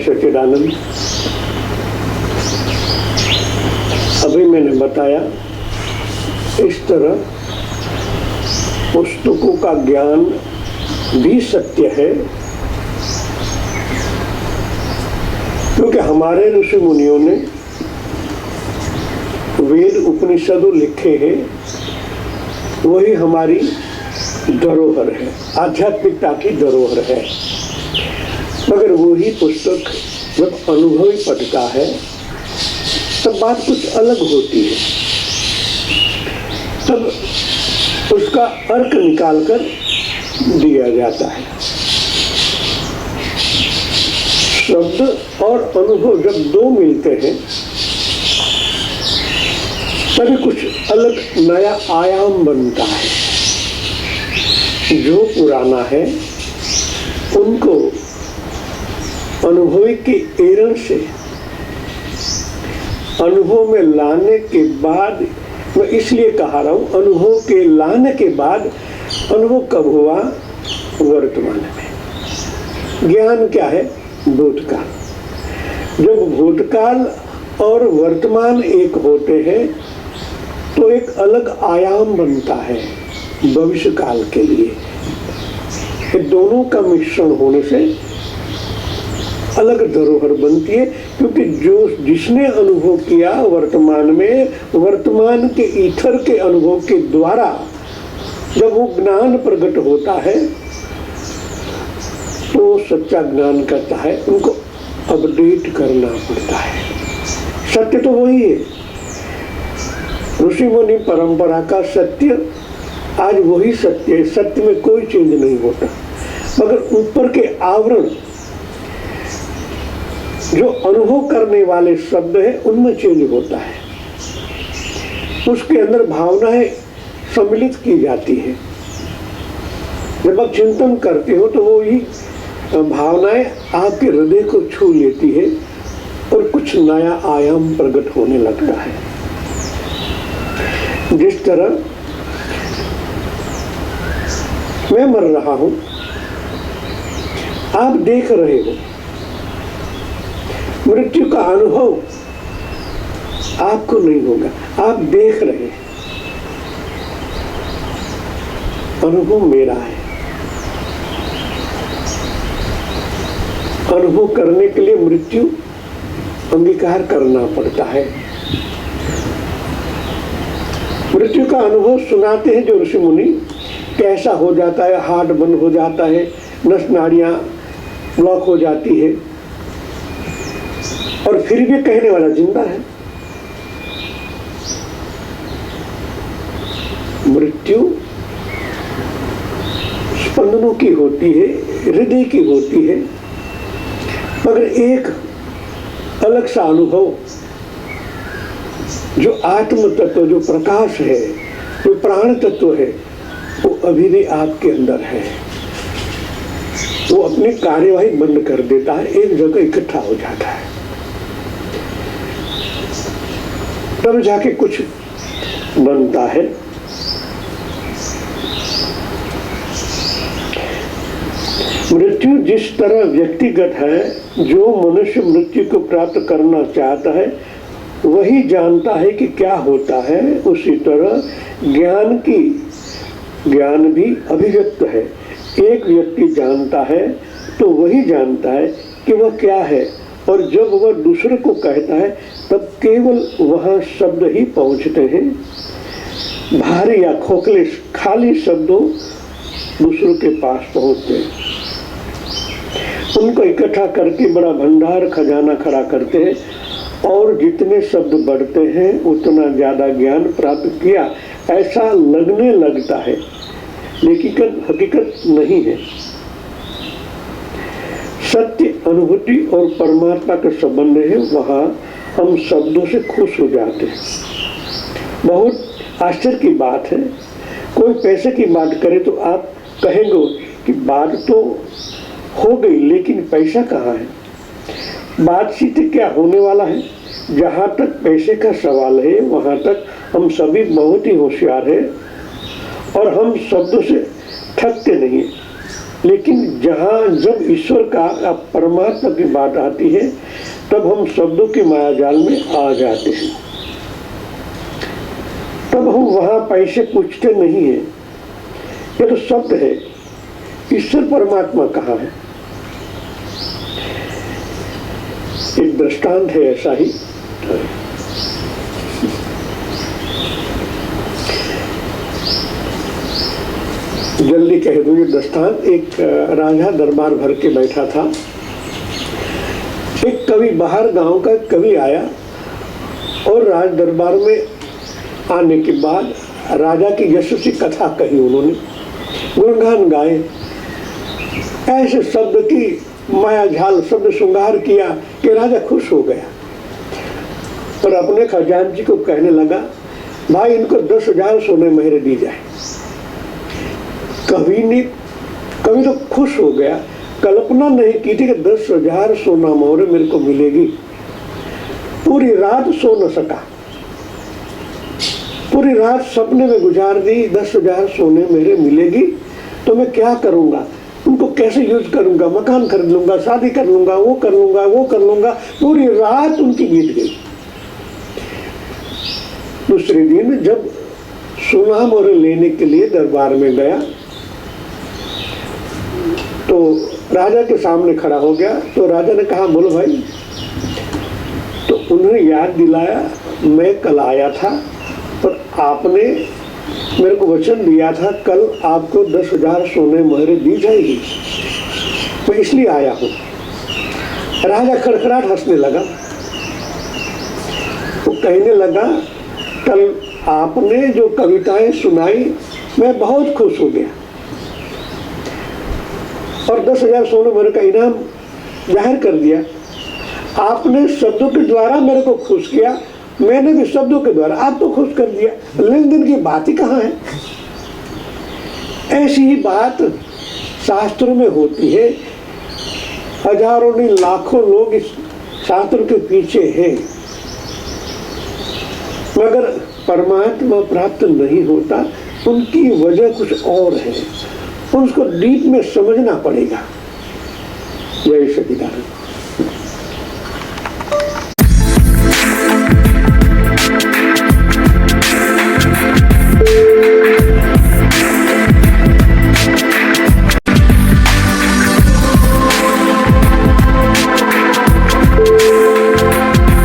सच्चिदानंद, अभी मैंने बताया इस तरह पुस्तकों का ज्ञान भी सत्य है, क्योंकि हमारे ऋषि मुनियों ने वेद उपनिषद लिखे हैं, वही हमारी धरोहर है, आध्यात्मिकता की धरोहर है। मगर वही पुस्तक जब अनुभवी पढ़ता है तब बात कुछ अलग होती है, तब उसका अर्थ निकालकर दिया जाता है। शब्द और अनुभव जब दो मिलते हैं तभी कुछ अलग नया आयाम बनता है। जो पुराना है उनको अनुभवी की एरण से अनुभव में लाने के बाद, मैं इसलिए कहा रहा हूं अनुभव के लाने के बाद, अनुभव कब हुआ? वर्तमान में। ज्ञान क्या है? भूतकाल। जब भूतकाल और वर्तमान एक होते हैं तो एक अलग आयाम बनता है भविष्य काल के लिए। ये दोनों का मिश्रण होने से अलग धरोहर बनती है, क्योंकि जिसने अनुभव किया वर्तमान में, वर्तमान के ईथर के अनुभव के द्वारा जब वो ज्ञान प्रकट होता है तो सच्चा ज्ञान करता है, उनको अपडेट करना पड़ता है। सत्य तो वही है, ऋषि मुनि परंपरा का सत्य आज वही सत्य है। सत्य में कोई चेंज नहीं होता, मगर ऊपर के आवरण जो अनुभव करने वाले शब्द है उनमें चेंज होता है, उसके अंदर भावनाएं सम्मिलित की जाती है। जब आप चिंतन करते हो तो वो ही भावनाएं आपके हृदय को छू लेती है और कुछ नया आयाम प्रकट होने लगता है। जिस तरह मैं मर रहा हूं, आप देख रहे हो, मृत्यु का अनुभव आपको नहीं होगा, आप देख रहे हैं, अनुभव मेरा है। अनुभव करने के लिए मृत्यु अंगीकार करना पड़ता है। मृत्यु का अनुभव सुनाते हैं जो ऋषि मुनि, कैसा हो जाता है, हार्ट बंद हो जाता है, नस नाड़ियां ब्लॉक हो जाती है, और फिर भी कहने वाला जिंदा है। मृत्यु स्पंदनों की होती है, हृदय की होती है, मगर एक अलग सा अनुभव जो आत्म तत्व, जो प्रकाश है, जो प्राण तत्व है, वो अभी भी आपके अंदर है। वो अपनी कार्यवाही बंद कर देता है, एक जगह इकट्ठा हो जाता है, तब जाके कुछ बनता है। मृत्यु जिस तरह व्यक्तिगत है, जो मनुष्य मृत्यु को प्राप्त करना चाहता है वही जानता है कि क्या होता है, उसी तरह ज्ञान भी अभिव्यक्त है। एक व्यक्ति जानता है तो वही जानता है कि वह क्या है, और जब वह दूसरे को कहता है तब केवल वहाँ शब्द ही पहुँचते हैं। भारी या खोखले खाली शब्दों दूसरों के पास पहुँचते हैं, उनको इकट्ठा करके बड़ा भंडार खजाना खड़ा करते हैं, और जितने शब्द बढ़ते हैं उतना ज्यादा ज्ञान प्राप्त किया ऐसा लगने लगता है, लेकिन हकीकत नहीं है। सत्य अनुभूति और परमात्मा का संबंध है, वहाँ हम शब्दों से खुश हो जाते हैं। बहुत आश्चर्य की बात है, कोई पैसे की बात करे तो आप कहेंगे कि बात तो हो गई लेकिन पैसा कहाँ है। बातचीत क्या होने वाला है, जहाँ तक पैसे का सवाल है वहाँ तक हम सभी बहुत ही होशियार हैं और हम शब्दों से थकते नहीं। लेकिन जहाँ जब ईश्वर का परमात्मा की बात आती है तब हम शब्दों के माया जाल में आ जाते हैं। तब हम वहाँ पैसे पूछते नहीं हैं, ये तो शब्द है, ईश्वर परमात्मा कहाँ है। एक दृष्टांत है ऐसा ही। जल्दी कह दूंगी दृष्टांत। एक राजा दरबार भर के बैठा था। एक कवि, बाहर गांव का कवि आया और राज दरबार में आने के बाद राजा की यशस्वी कथा कही। उन्होंने गुणगान गाए, ऐसे शब्द की माया झाल शब्द श्रृंगार किया कि राजा खुश हो गया और अपने खजांची को कहने लगा, भाई इनको 10,000 सोने मोहरे दी जाए। कवि तो खुश हो गया, कल्पना नहीं की थी कि 10,000 सोना मोहरे मेरे को मिलेगी। पूरी रात सो न सका, पूरी रात सपने में गुजार दी। 10,000 सोने मेरे मिलेगी तो मैं क्या करूंगा, उनको कैसे यूज करूंगा, मकान खरीद लूंगा, शादी कर लूंगा, वो कर लूंगा, वो कर लूंगा। पूरी रात उनकी बीत गई। दूसरे दिन जब सोना मोहरे लेने के लिए दरबार में गया तो राजा के सामने खड़ा हो गया। तो राजा ने कहा, बोलो भाई। तो उन्होंने याद दिलाया, मैं कल आया था और आपने मेरे को वचन दिया था कल आपको 10,000 सोने मोहरे दी जाएगी, मैं इसलिए आया हूं। राजा खड़खड़ाहट हंसने लगा। वो कहने लगा, कल आपने जो कविताएं सुनाई मैं बहुत खुश हो गया और 10,000 सोने मोहरे का इनाम जाहिर कर दिया। आपने शब्दों के द्वारा मेरे को खुश किया, मैंने भी शब्दों के द्वारा आपको खुश कर दिया। लेन देन की बात ही कहाँ है। ऐसी ही बात शास्त्रों में होती है। हजारों नहीं लाखों लोग इस शास्त्र के पीछे हैं, मगर परमात्मा प्राप्त नहीं होता। उनकी वजह कुछ और है, उसको डीप में समझना पड़ेगा। जय सच्चिदानंद।